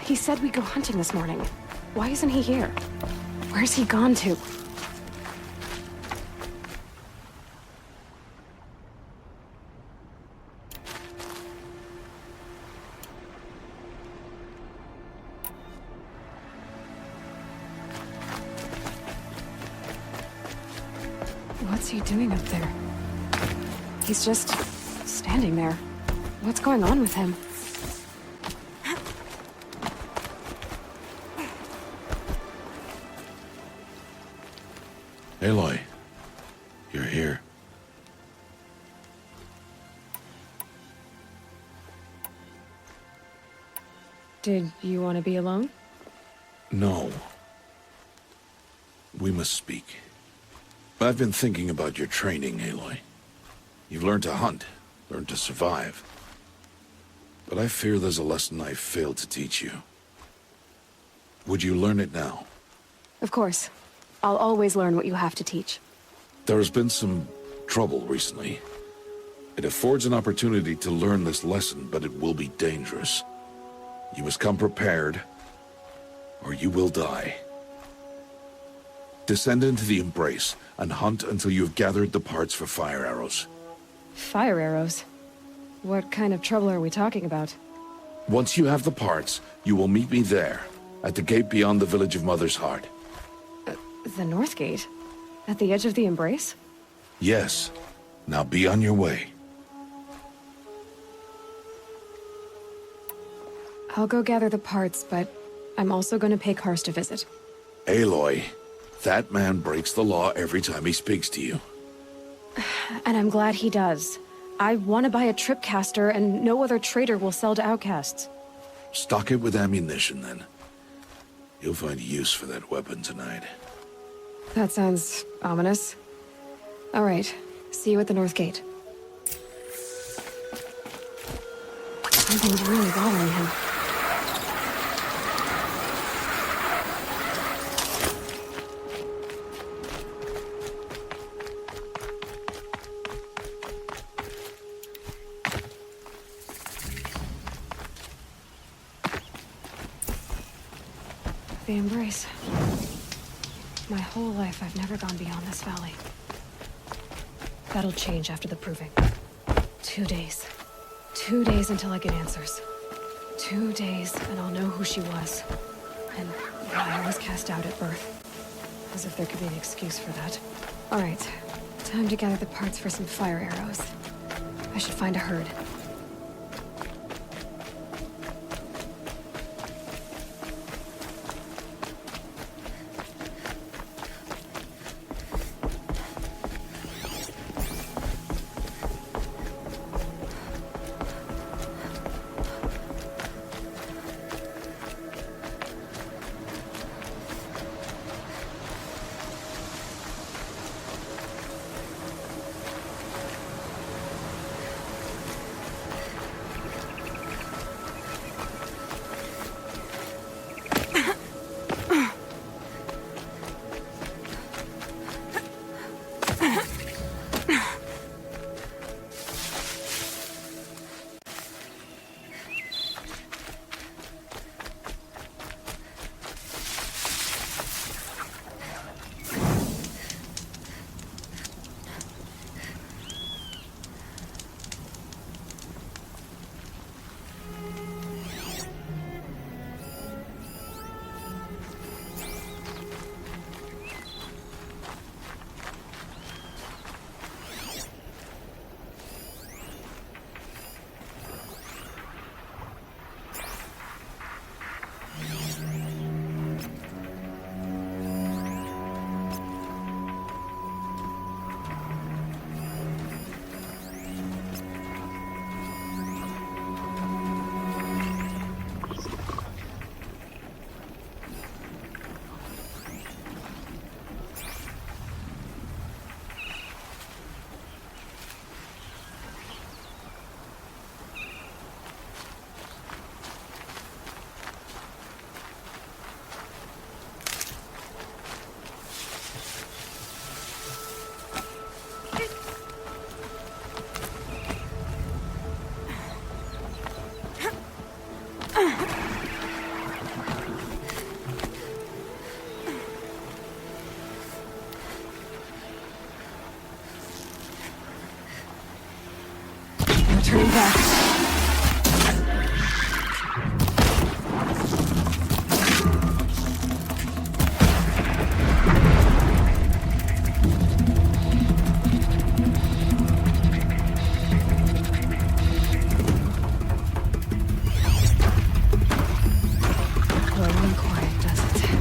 He said we'd go hunting this morning. Why isn't he here? Where's he gone to? What's he doing up there? He's just standing there. What's going on with him? Aloy, you're here. Did you want to be alone? No. We must speak. I've been thinking about your training, Aloy. You've learned to hunt, learned to survive. But I fear there's a lesson I've failed to teach you. Would you learn it now? Of course. I'll always learn what you have to teach. There has been some trouble recently. It affords an opportunity to learn this lesson, but it will be dangerous. You must come prepared, or you will die. Descend into the Embrace, and hunt until you have gathered the parts for fire arrows. Fire arrows? What kind of trouble are we talking about? Once you have the parts, you will meet me there, at the gate beyond the village of Mother's Heart. The North Gate? At the edge of the Embrace? Yes. Now be on your way. I'll go gather the parts, but I'm also going to pay Karst a visit. Aloy, that man breaks the law every time he speaks to you. And I'm glad he does. I want to buy a tripcaster, and no other trader will sell to outcasts. Stock it with ammunition, then. You'll find use for that weapon tonight. That sounds ominous. All right. See you at the North Gate. Something's really bothering him. The Embrace. My whole life, I've never gone beyond this valley. That'll change after the proving. 2 days. 2 days until I get answers. 2 days, and I'll know who she was. And why I was cast out at birth. As if there could be an excuse for that. All right. Time to gather the parts for some fire arrows. I should find a herd. turning back. Low and quiet, does it?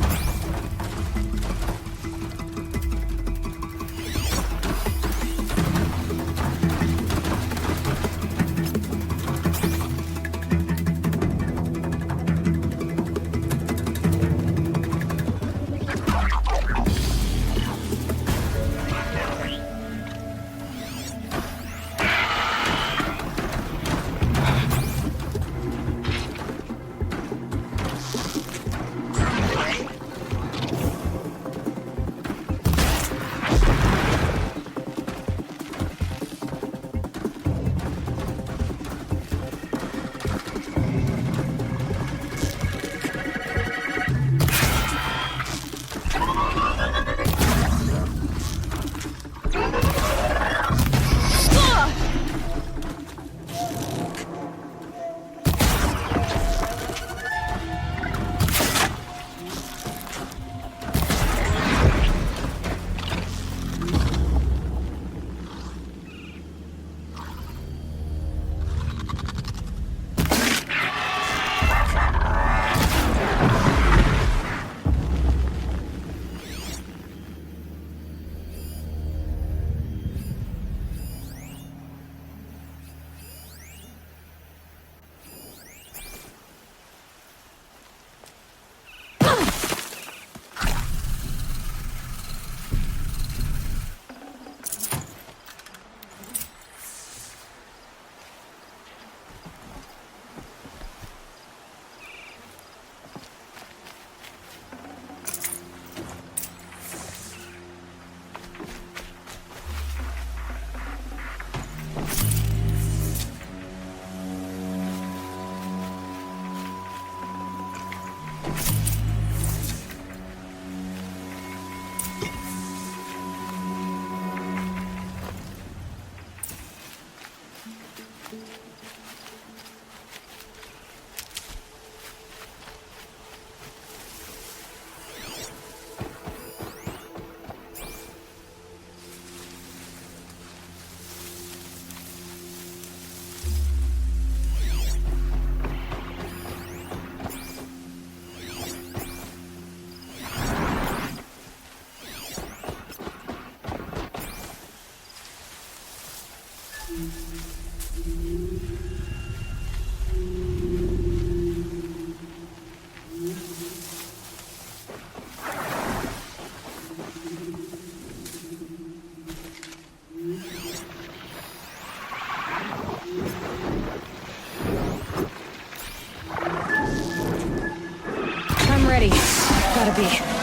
I'm ready. Gotta be.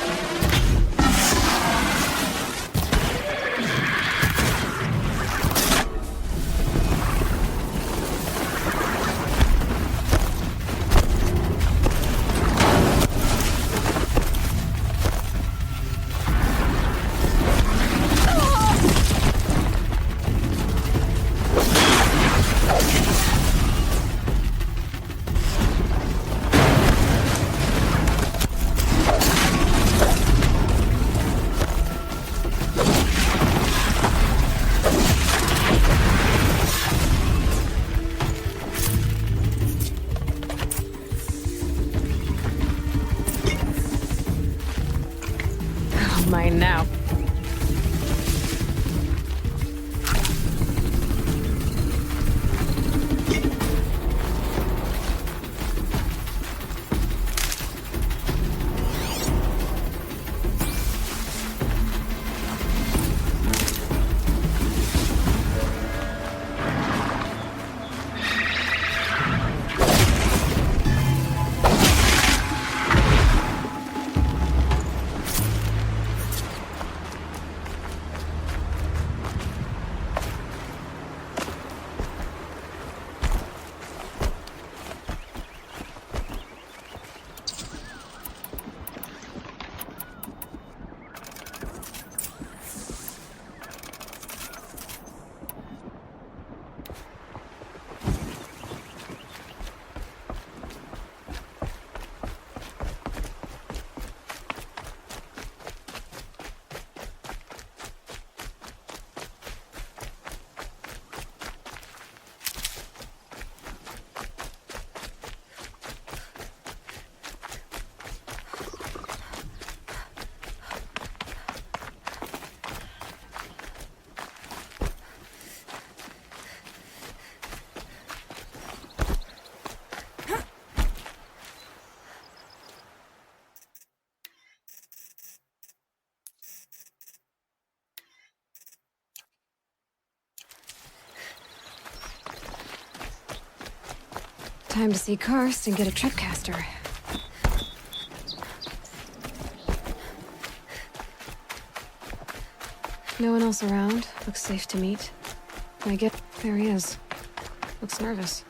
Mine now. Time to see Karst and get a tripcaster. No one else around. Looks safe to meet. There he is. Looks nervous.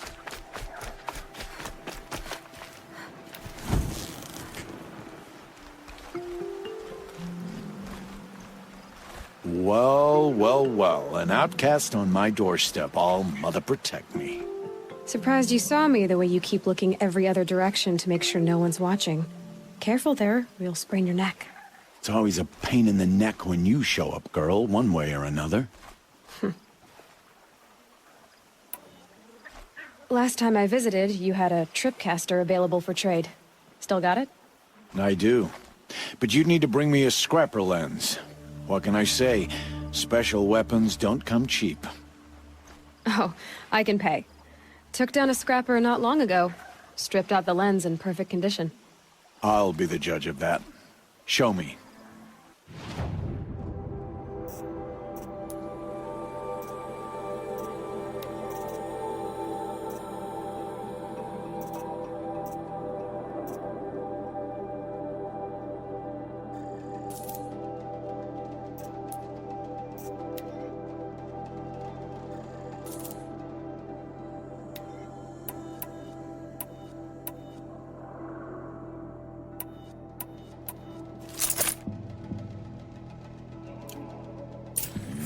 Well, well, well. An outcast on my doorstep. All mother protect me. Surprised you saw me the way you keep looking every other direction to make sure no one's watching. Careful there, or you'll sprain your neck. It's always a pain in the neck when you show up, girl, one way or another. Last time I visited, you had a tripcaster available for trade. Still got it? I do. But you'd need to bring me a scrapper lens. What can I say? Special weapons don't come cheap. Oh, I can pay. Took down a scrapper not long ago. Stripped out the lens in perfect condition. I'll be the judge of that. Show me.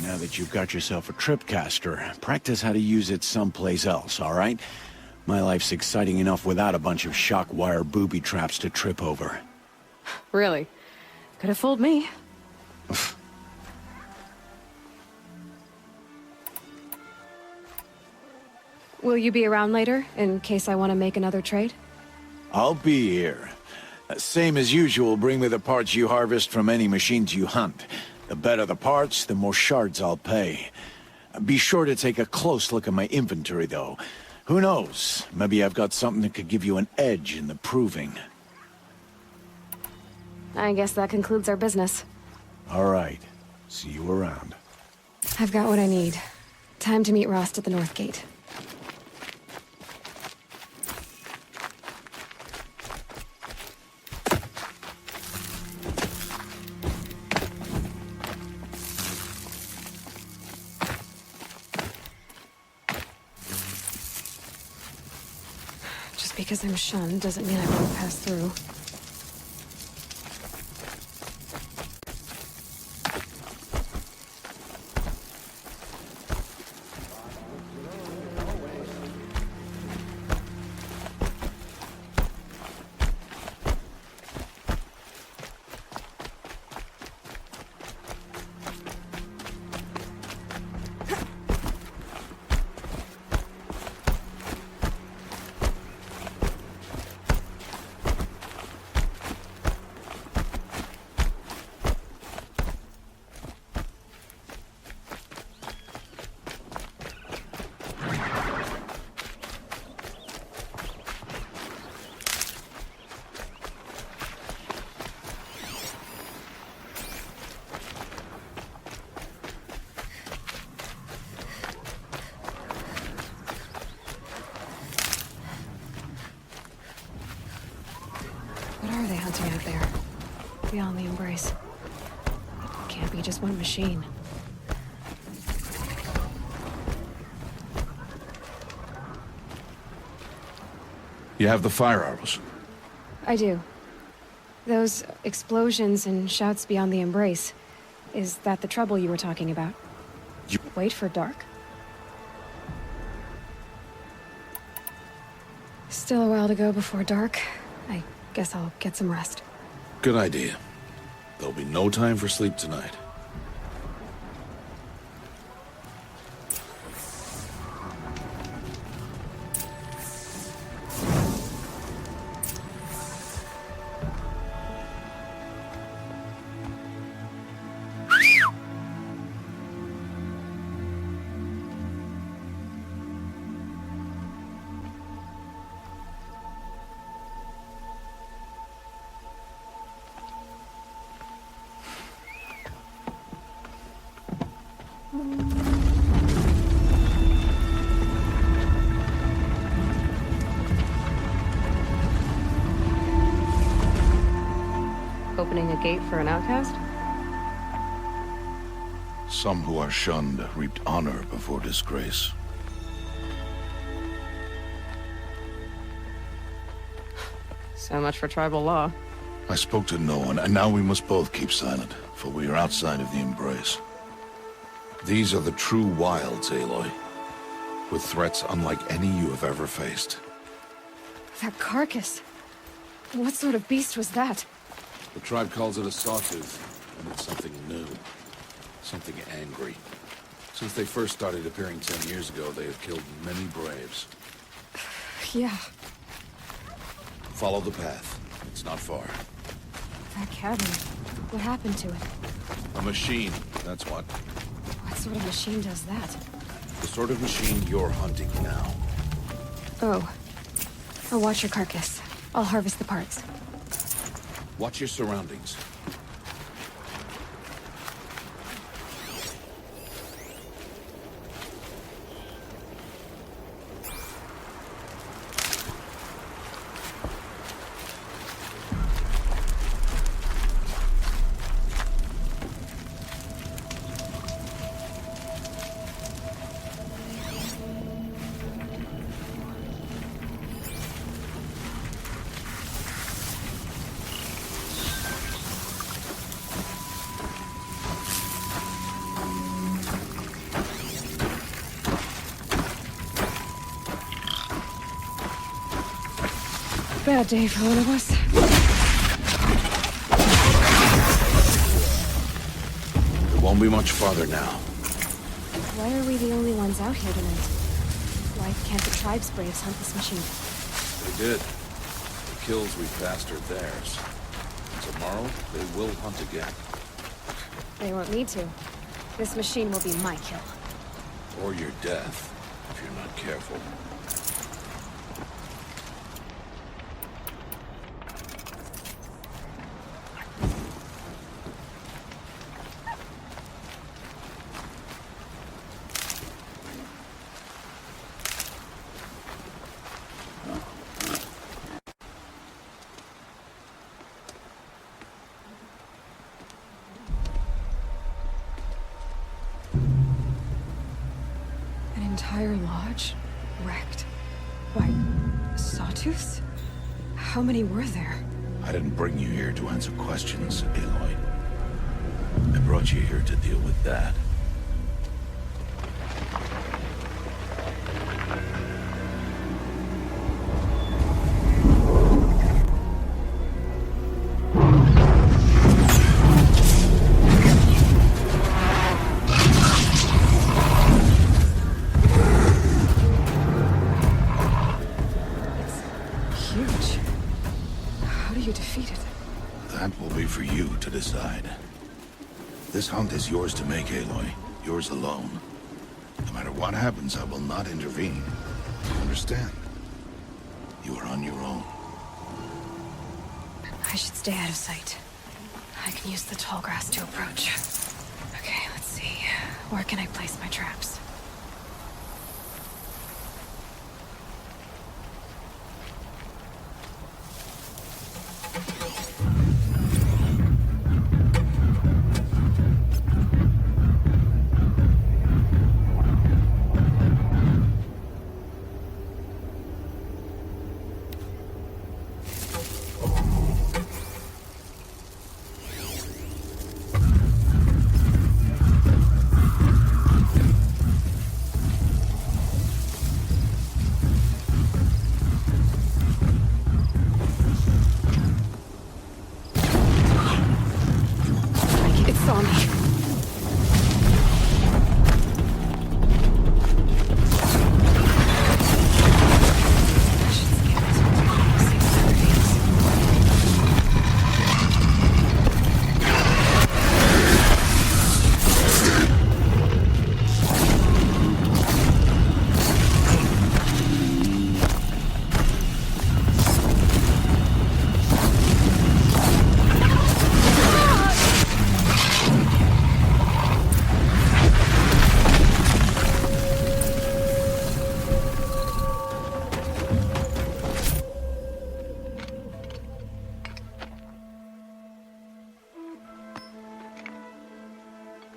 Now that you've got yourself a tripcaster, practice how to use it someplace else, all right? My life's exciting enough without a bunch of shock wire booby traps to trip over. Really? Could have fooled me. Will you be around later, in case I want to make another trade? I'll be here. Same as usual, bring me the parts you harvest from any machines you hunt. The better the parts, the more shards I'll pay. Be sure to take a close look at my inventory, though. Who knows? Maybe I've got something that could give you an edge in the proving. I guess that concludes our business. All right. See you around. I've got what I need. Time to meet Rost at the North Gate. Just because I'm shunned doesn't mean I won't pass through. What are they hunting out there? Beyond the embrace. It can't be just one machine. You have the fire arrows. I do. Those explosions and shouts beyond the embrace. Is that the trouble you were talking about? Wait for dark? Still a while to go before dark. I guess I'll get some rest. Good idea. There'll be no time for sleep tonight. Opening a gate for an outcast? Some who are shunned reaped honor before disgrace. So much for tribal law. I spoke to no one, and now we must both keep silent, for we are outside of the embrace. These are the true wilds, Aloy, with threats unlike any you have ever faced. That carcass. What sort of beast was that? The tribe calls it a sawtooth, and it's something new. Something angry. Since they first started appearing 10 years ago, they have killed many braves. Yeah, Follow the path. It's not far. that cabin. What happened to it? A machine, that's what. What sort of machine does that? The sort of machine you're hunting now. Oh. I'll watch your carcass. I'll harvest the parts. Watch your surroundings. Bad day for one of us. It won't be much farther now. Why are we the only ones out here tonight? Why can't the tribe's braves hunt this machine? They did. The kills we passed are theirs. Tomorrow, they will hunt again. They won't need to. This machine will be my kill. Or your death, if you're not careful. An entire lodge? Wrecked. By sawtooths? How many were there? I didn't bring you here to answer questions, Aloy. I brought you here to deal with that. It's huge. How do you defeat it? That will be for you to decide. This hunt is yours to make, Aloy. Yours alone. No matter what happens, I will not intervene. Understand? You are on your own. I should stay out of sight. I can use the tall grass to approach. Okay, let's see. Where can I place my traps?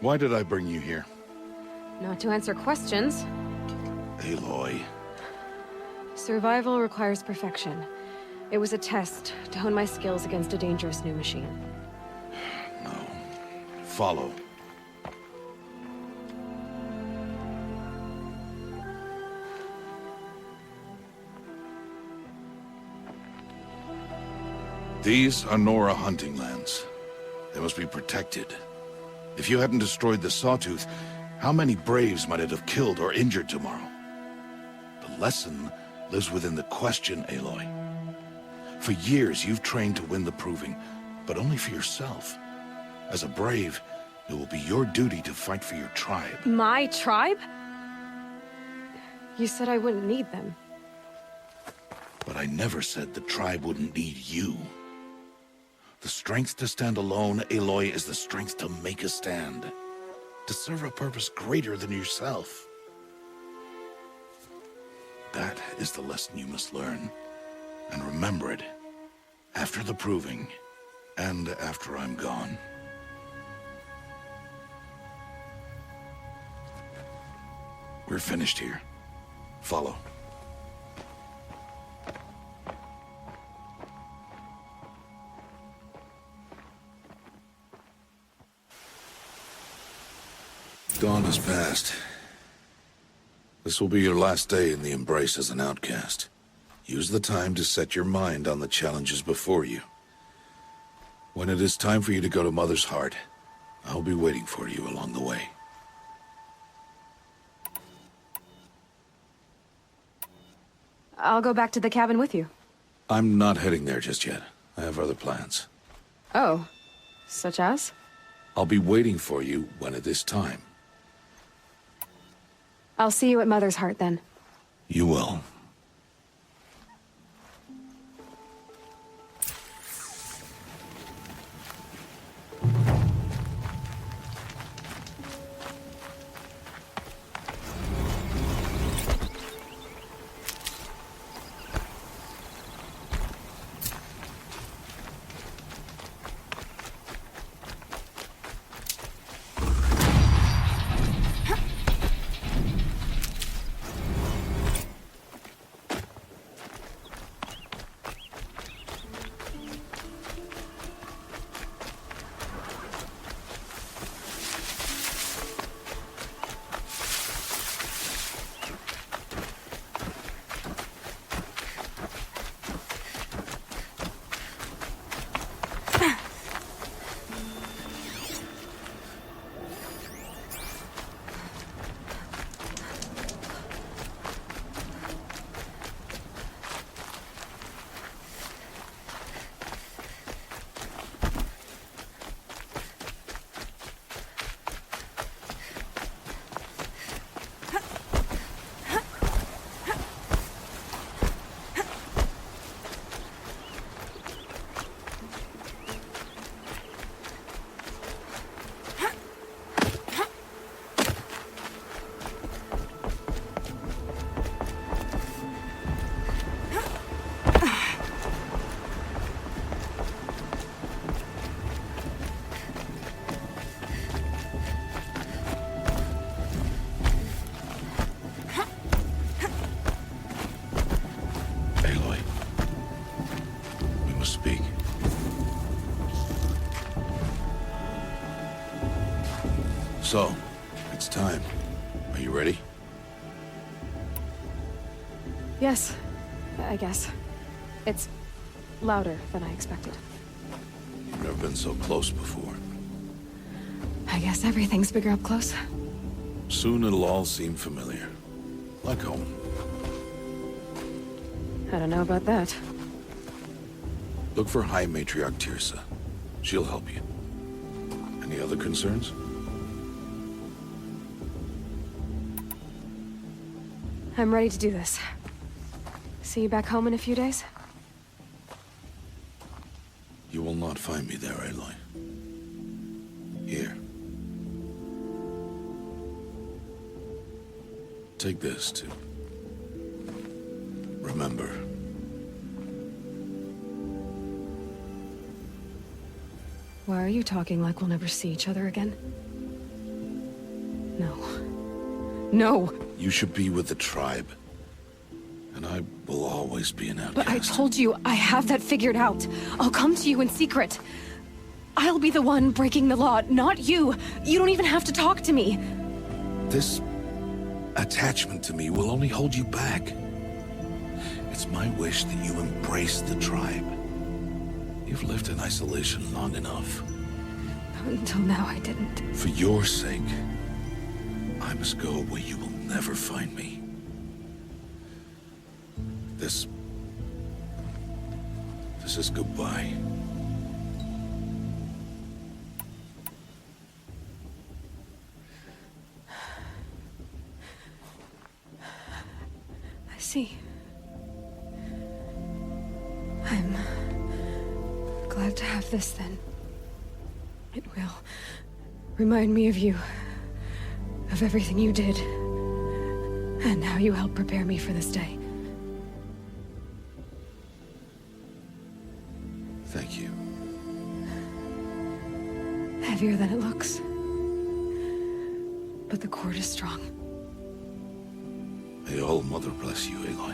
Why did I bring you here? Not to answer questions. Aloy. Survival requires perfection. It was a test to hone my skills against a dangerous new machine. No. Follow. These are Nora hunting lands. They must be protected. If you hadn't destroyed the Sawtooth, how many Braves might it have killed or injured tomorrow? The lesson lives within the question, Aloy. For years, you've trained to win the Proving, but only for yourself. As a Brave, it will be your duty to fight for your tribe. My tribe? You said I wouldn't need them. But I never said the tribe wouldn't need you. The strength to stand alone, Aloy, is the strength to make a stand. To serve a purpose greater than yourself. That is the lesson you must learn. And remember it. After the Proving. And after I'm gone. We're finished here. Follow. Dawn has passed. This will be your last day in the Embrace as an outcast. Use the time to set your mind on the challenges before you. When it is time for you to go to Mother's Heart, I'll be waiting for you along the way. I'll go back to the cabin with you. I'm not heading there just yet. I have other plans. Oh. Such as? I'll be waiting for you when it is time. I'll see you at Mother's Heart then. You will. So, it's time. Are you ready? Yes, I guess. It's louder than I expected. You've never been so close before. I guess everything's bigger up close. Soon it'll all seem familiar. Like home. I don't know about that. Look for High Matriarch Tirsa. She'll help you. Any other concerns? I'm ready to do this. See you back home in a few days? You will not find me there, Aloy. Here. Take this, too. Remember. Why are you talking like we'll never see each other again? No. You should be with the tribe. And I will always be an outcast. But I told you, I have that figured out. I'll come to you in secret. I'll be the one breaking the law, not you. You don't even have to talk to me. This attachment to me will only hold you back. It's my wish that you embrace the tribe. You've lived in isolation long enough. Until now, I didn't. For your sake, I must go where you will never find me. This is goodbye. I see. I'm glad to have this then. It will remind me of you, of everything you did, and how you helped prepare me for this day. Thank you. Heavier than it looks. But the cord is strong. May All Mother bless you, Aloy.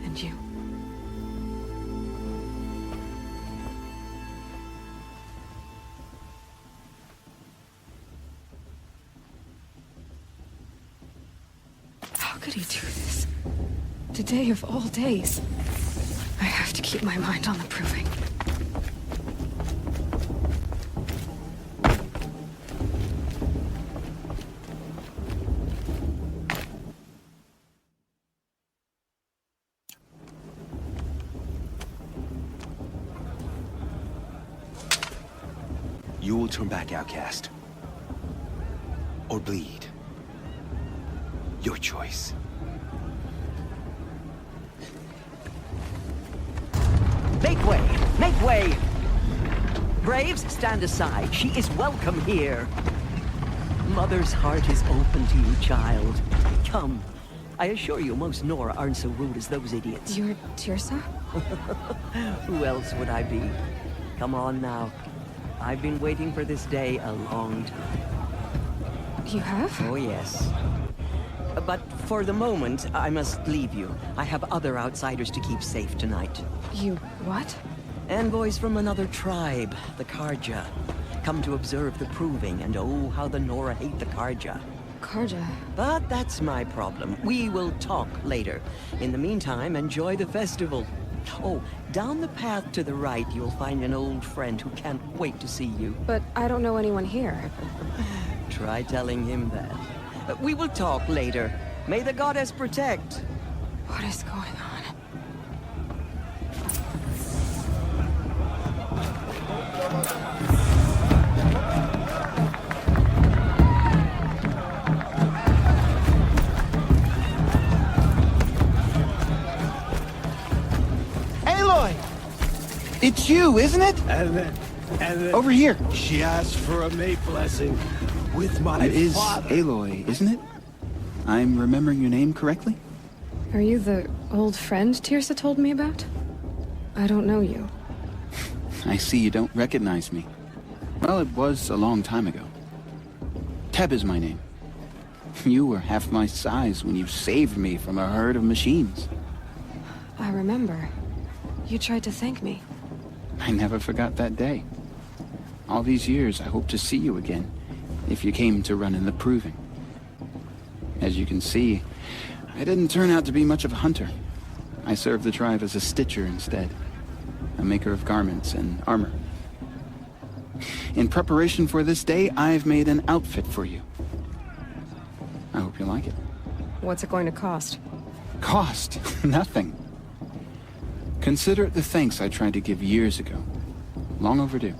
And you. How could he do this? Today of all days. I have to keep my mind on the proving. You will turn back, outcast. Or bleed. Your choice. Make way! Make way! Braves, stand aside. She is welcome here. Mother's heart is open to you, child. Come. I assure you, most Nora aren't so rude as those idiots. You're Tirsa? Who else would I be? Come on now. I've been waiting for this day a long time. You have? Oh, yes. But for the moment, I must leave you. I have other outsiders to keep safe tonight. You what? Envoys from another tribe, the Karja. Come to observe the proving, and oh, how the Nora hate the Karja. Karja. But that's my problem. We will talk later. In the meantime, enjoy the festival. Oh, down the path to the right, you'll find an old friend who can't wait to see you. But I don't know anyone here. Try telling him that. We will talk later. May the goddess protect. What is going on? Aloy! It's you, isn't it? And then Over here. she asked for a mate blessing with my It is father. Aloy, isn't it? I'm remembering your name correctly? Are you the old friend Tirsa told me about? I don't know you. I see you don't recognize me. Well, it was a long time ago. Teb is my name. You were half my size when you saved me from a herd of machines. I remember. You tried to thank me. I never forgot that day. All these years, I hope to see you again, if you came to run in the proving. As you can see, I didn't turn out to be much of a hunter. I served the tribe as a stitcher instead, a maker of garments and armor. In preparation for this day, I've made an outfit for you. I hope you like it. What's it going to cost? Cost? Nothing. Consider it the thanks I tried to give years ago. Long overdue.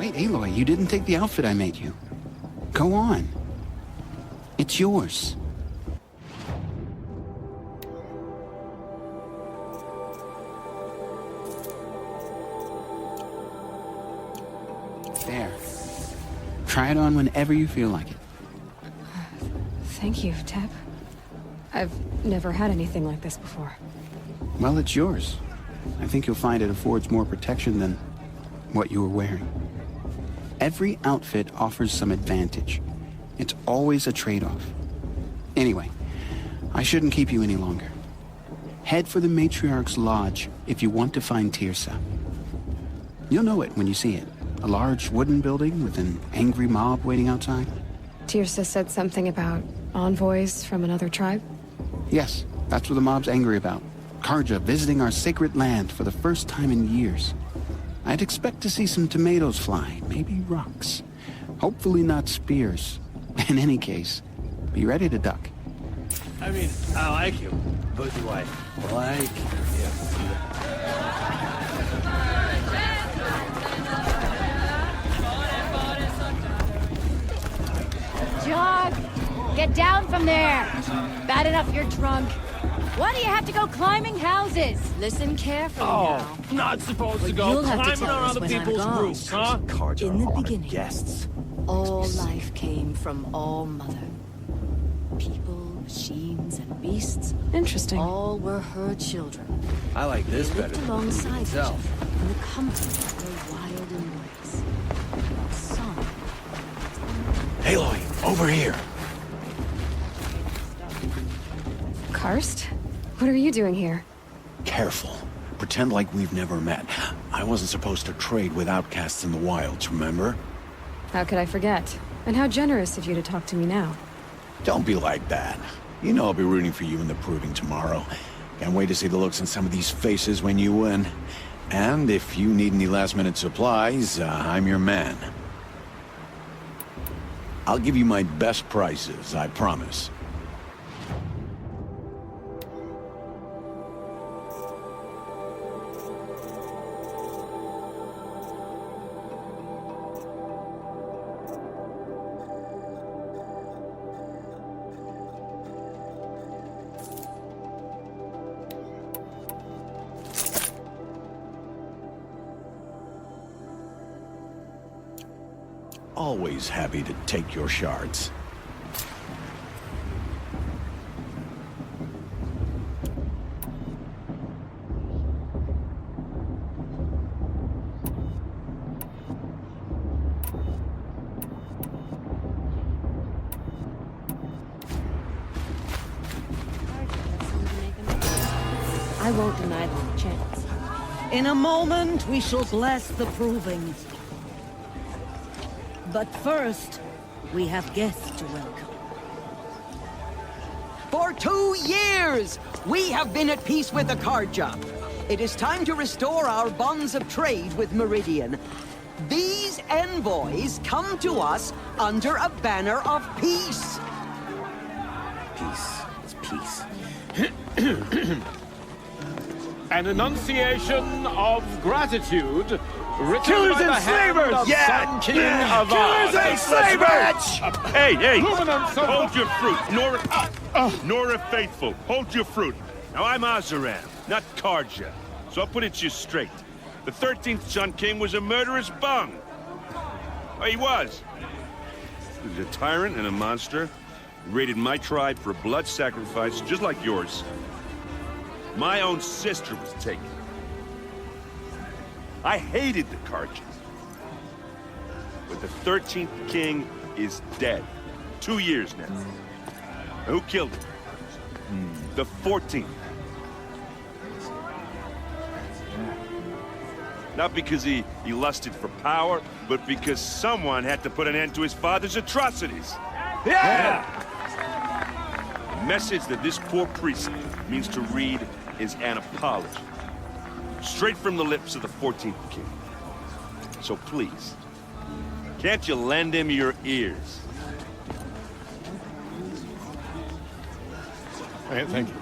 Wait, Aloy, you didn't take the outfit I made you. Go on. It's yours. There. Try it on whenever you feel like it. Thank you, Teb. I've never had anything like this before. Well, it's yours. I think you'll find it affords more protection than what you were wearing. Every outfit offers some advantage. It's always a trade-off. Anyway, I shouldn't keep you any longer. Head for the Matriarch's Lodge if you want to find Tirsa. You'll know it when you see it. A large wooden building with an angry mob waiting outside. Tirsa said something about envoys from another tribe? Yes, that's what the mob's angry about. Karja visiting our sacred land for the first time in years. I'd expect to see some tomatoes fly, maybe rocks. Hopefully not spears. In any case, be ready to duck. I mean, I like him, but do I like him? Jog! Get down from there! Bad enough you're drunk. Why do you have to go climbing houses? Listen carefully now. Not supposed to What go you'll have to climbing tell on us other when I'm people's gone. roofs, huh? In the beginning, Guests. all life came from All Mother. People, machines, and beasts, Interesting. all were her children. I like this They better lived than alongside each other myself. in the comfort of their wild embrace. Some Aloy, over here. Karst? What are you doing here? Careful. Pretend like we've never met. I wasn't supposed to trade with outcasts in the wilds, remember? How could I forget? And how generous of you to talk to me now. Don't be like that. You know I'll be rooting for you in the proving tomorrow. Can't wait to see the looks on some of these faces when you win. And if you need any last-minute supplies, I'm your man. I'll give you my best prices, I promise. Always happy to take your shards. I won't deny them a chance. In a moment, we shall bless the proving. But first, we have guests to welcome. For 2 years, we have been at peace with the Karja. It is time to restore our bonds of trade with Meridian. These envoys come to us under a banner of peace. Peace is peace. An enunciation of gratitude written Killers by and the hand slavers! of Sun King of Killers Oz. and slavers! Hey! Luminance of Hold your fruit, Nora Faithful. Hold your fruit. Now I'm Azaram, not Karja, so I'll put it to you straight. The 13th Sun King was a murderous bung. Well, he was. He was a tyrant and a monster. He raided my tribe for a blood sacrifice, just like yours. My own sister was taken. I hated the Karja. But the 13th king is dead. 2 years now. Who killed him? The 14th. Not because he lusted for power, but because someone had to put an end to his father's atrocities. Yeah! The message that this poor priest means to read is an apology. Straight from the lips of the 14th king. So please, can't you lend him your ears? Thank you.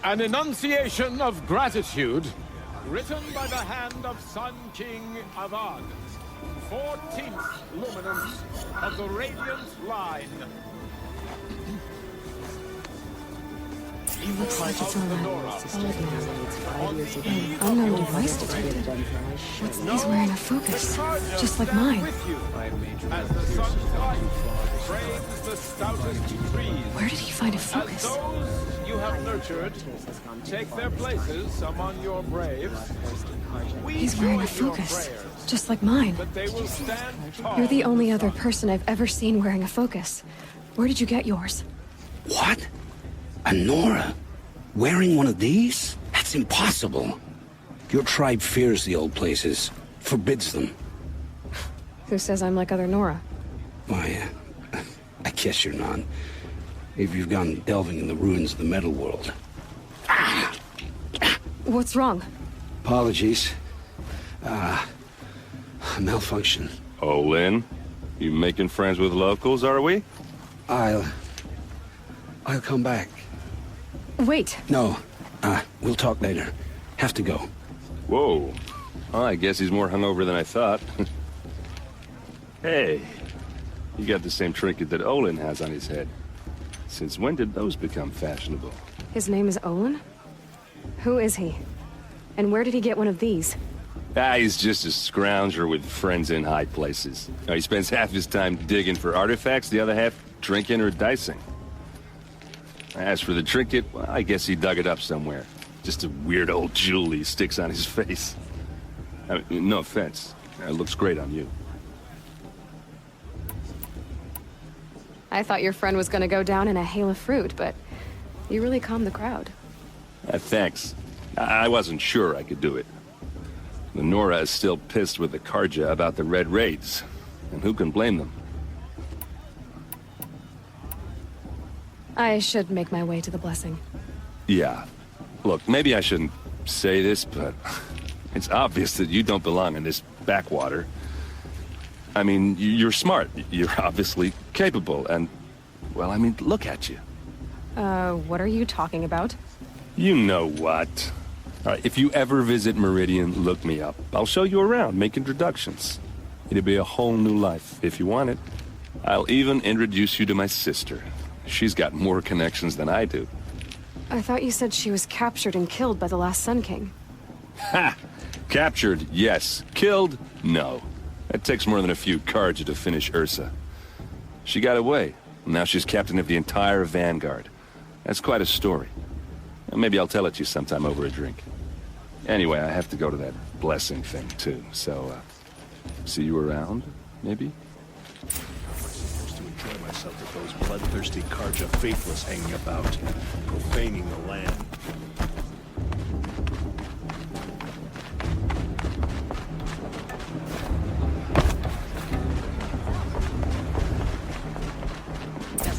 An enunciation of gratitude Written by the hand of Sun King Avad. 14th luminance of the Radiant Line. It looks like it's on an unknown device detected. He's wearing a focus, just like mine. As the sun's light frames the stoutest trees. Where did he find a focus? As those you have nurtured take their places among your braves. He's wearing a focus, just like mine. But they will stand tall. You're the only other person I've ever seen wearing a focus. Where did you get yours? What? A Nora? Wearing one of these? That's impossible. Your tribe fears the old places, forbids them. Who says I'm like other Nora? Why, I guess you're not. If you've gone delving in the ruins of the metal world. What's wrong? Apologies. A malfunction. Oh, Lynn? You making friends with locals, are we? I'll come back. Wait. No. We'll talk later. Have to go. Whoa. Well, I guess he's more hungover than I thought. Hey, you got the same trinket that Olin has on his head. Since when did those become fashionable? His name is Olin? Who is he? And where did he get one of these? He's just a scrounger with friends in high places. He spends half his time digging for artifacts, the other half drinking or dicing. As for the trinket, well, I guess he dug it up somewhere. Just a weird old jewel he sticks on his face. I mean, no offense. It looks great on you. I thought your friend was gonna go down in a hail of fruit, but you really calmed the crowd. Thanks. I wasn't sure I could do it. The Nora is still pissed with the Karja about the Red Raids, and who can blame them? I should make my way to the blessing. Yeah. Look, maybe I shouldn't say this, but it's obvious that you don't belong in this backwater. I mean, you're smart. You're obviously capable, and, well, I mean, look at you. What are you talking about? You know what. All right, if you ever visit Meridian, look me up. I'll show you around, make introductions. It'll be a whole new life, if you want it. I'll even introduce you to my sister. She's got more connections than I do. I thought you said she was captured and killed by the last Sun King. Ha! Captured, yes. Killed, no. That takes more than a few cards to finish Ursa. She got away. Now she's captain of the entire Vanguard. That's quite a story. Maybe I'll tell it to you sometime over a drink. Anyway, I have to go to that blessing thing, too. So, see you around, maybe? Supposed to enjoy myself with those bloodthirsty Karja faithless hanging about, profaning the land.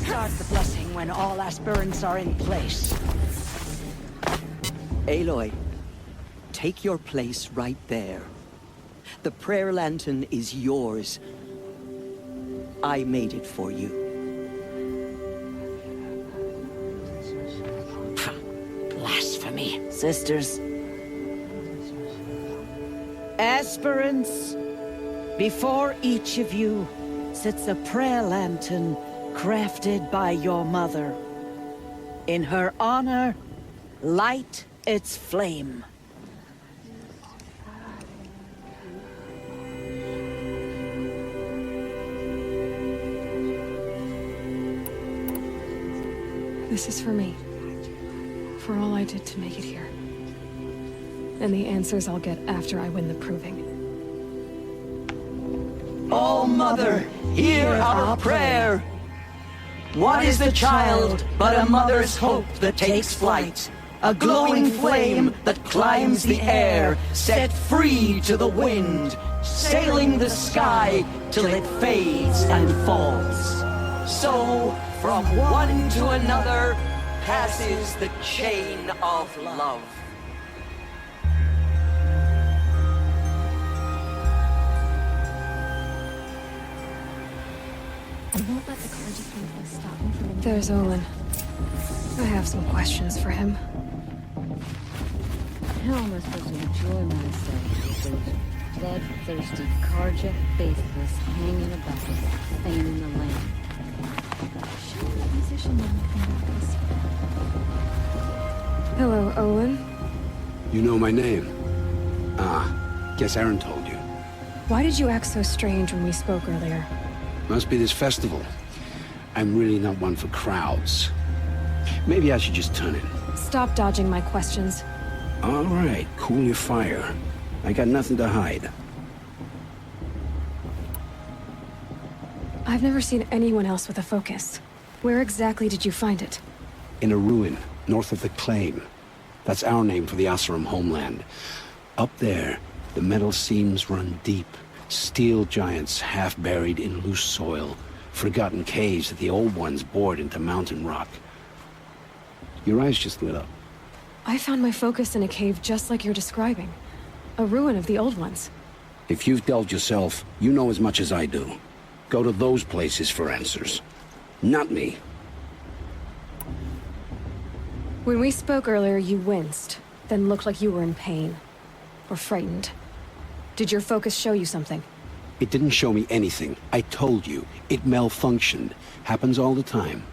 Start the blessing when all aspirants are in place. Aloy, take your place right there. The prayer lantern is yours. I made it for you. Blasphemy, sisters. Aspirants, before each of you sits a prayer lantern crafted by your mother. In her honor, light its flame. This is for me. For all I did to make it here. And the answers I'll get after I win the proving. Oh, Mother, hear our prayer! What is the child but a mother's hope that takes flight? A glowing flame that climbs the air, set free to the wind, sailing the sky till it fades and falls. So, from one to another, passes the chain of love. There's Olin. I have some questions for him. How am I supposed to enjoy myself with those bloodthirsty Karja faithless hanging about us, feigning the land? Show the musician anything about this. Hello, Owen. You know my name? Guess Aaron told you. Why did you act so strange when we spoke earlier? Must be this festival. I'm really not one for crowds. Maybe I should just turn in. Stop dodging my questions. All right, cool your fire. I got nothing to hide. I've never seen anyone else with a focus. Where exactly did you find it? In a ruin, north of the Claim. That's our name for the Oseram homeland. Up there, the metal seams run deep. Steel giants half buried in loose soil. Forgotten caves that the old ones bored into mountain rock. Your eyes just lit up. I found my focus in a cave just like you're describing. A ruin of the old ones. If you've delved yourself, you know as much as I do. Go to those places for answers. Not me. When we spoke earlier, you winced, then looked like you were in pain. Or frightened. Did your focus show you something? It didn't show me anything. I told you. It malfunctioned. Happens all the time.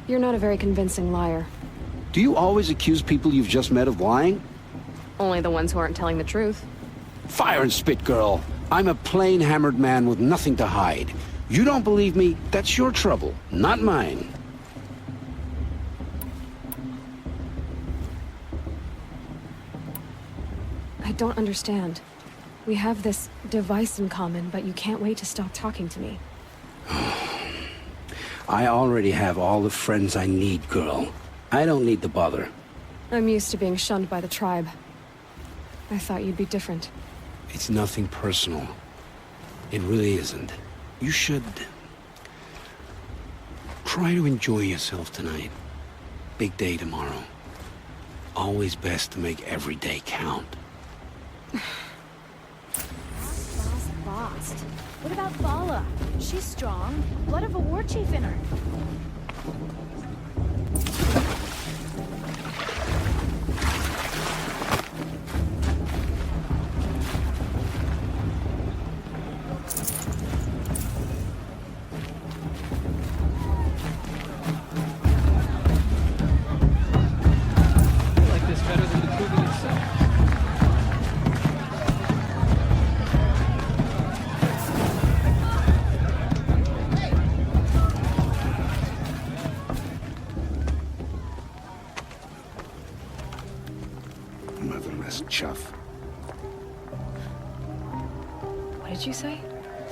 You're not a very convincing liar. Do you always accuse people you've just met of lying? Only the ones who aren't telling the truth. Fire and spit, girl. I'm a plain hammered man with nothing to hide. You don't believe me, that's your trouble, not mine. I don't understand. We have this device in common, but you can't wait to stop talking to me. I already have all the friends I need, girl. I don't need the bother. I'm used to being shunned by the tribe. I thought you'd be different. It's nothing personal. It really isn't. You should... try to enjoy yourself tonight. Big day tomorrow. Always best to make every day count. Lost. What about Vala? She's strong. Blood of a war chief in her. I like this better than the proving itself. Motherless chuff. What did you say?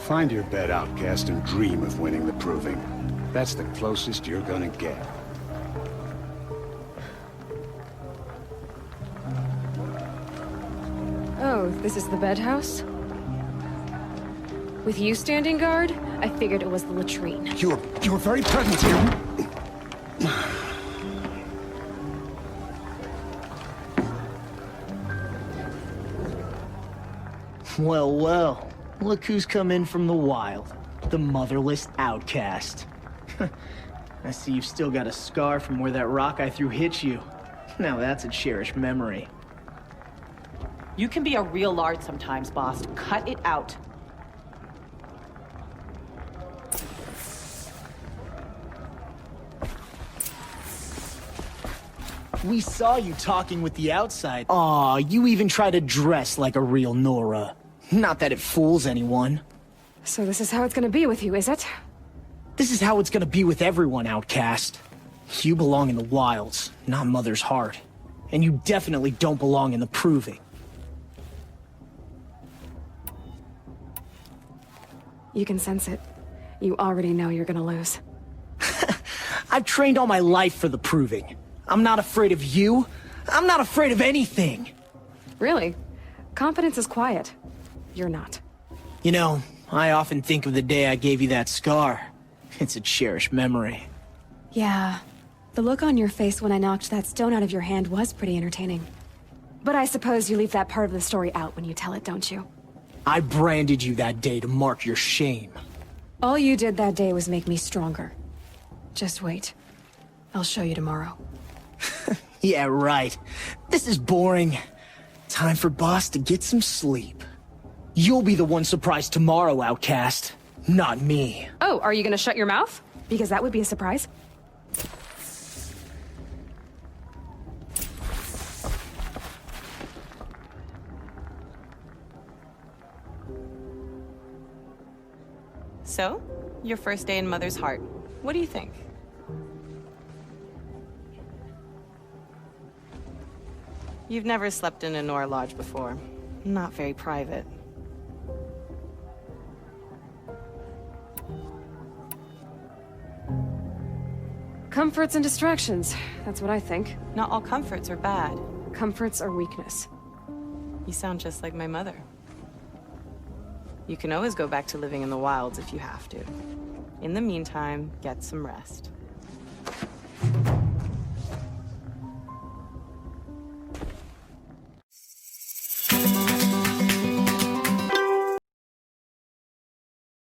Find your bed, outcast, and dream of winning the proving. That's the closest you're gonna get. Oh, this is the bedhouse? With you standing guard, I figured it was the latrine. Your very presence here... Well, well. Look who's come in from the wild. The motherless outcast. I see you've still got a scar from where that rock I threw hit you. Now that's a cherished memory. You can be a real lard sometimes, boss. Cut it out. We saw you talking with the outside. Aw, you even try to dress like a real Nora. Not that it fools anyone. So this is how it's gonna be with you, is it? This is how it's gonna be with everyone, outcast. You belong in the wilds, not Mother's heart. And you definitely don't belong in the proving. You can sense it. You already know you're gonna lose. I've trained all my life for the proving. I'm not afraid of you. I'm not afraid of anything. Really? Confidence is quiet. You're not. You know, I often think of the day I gave you that scar. It's a cherished memory. Yeah. The look on your face when I knocked that stone out of your hand was pretty entertaining. But I suppose you leave that part of the story out when you tell it, don't you? I branded you that day to mark your shame. All you did that day was make me stronger. Just wait. I'll show you tomorrow. Yeah, right. This is boring. Time for Boss to get some sleep. You'll be the one surprised tomorrow, Outcast. Not me. Oh, are you gonna shut your mouth? Because that would be a surprise. So, your first day in Mother's heart. What do you think? You've never slept in a Nora lodge before. Not very private. Comforts and distractions. That's what I think. Not all comforts are bad. Comforts are weakness. You sound just like my mother. You can always go back to living in the wilds if you have to. In the meantime, get some rest.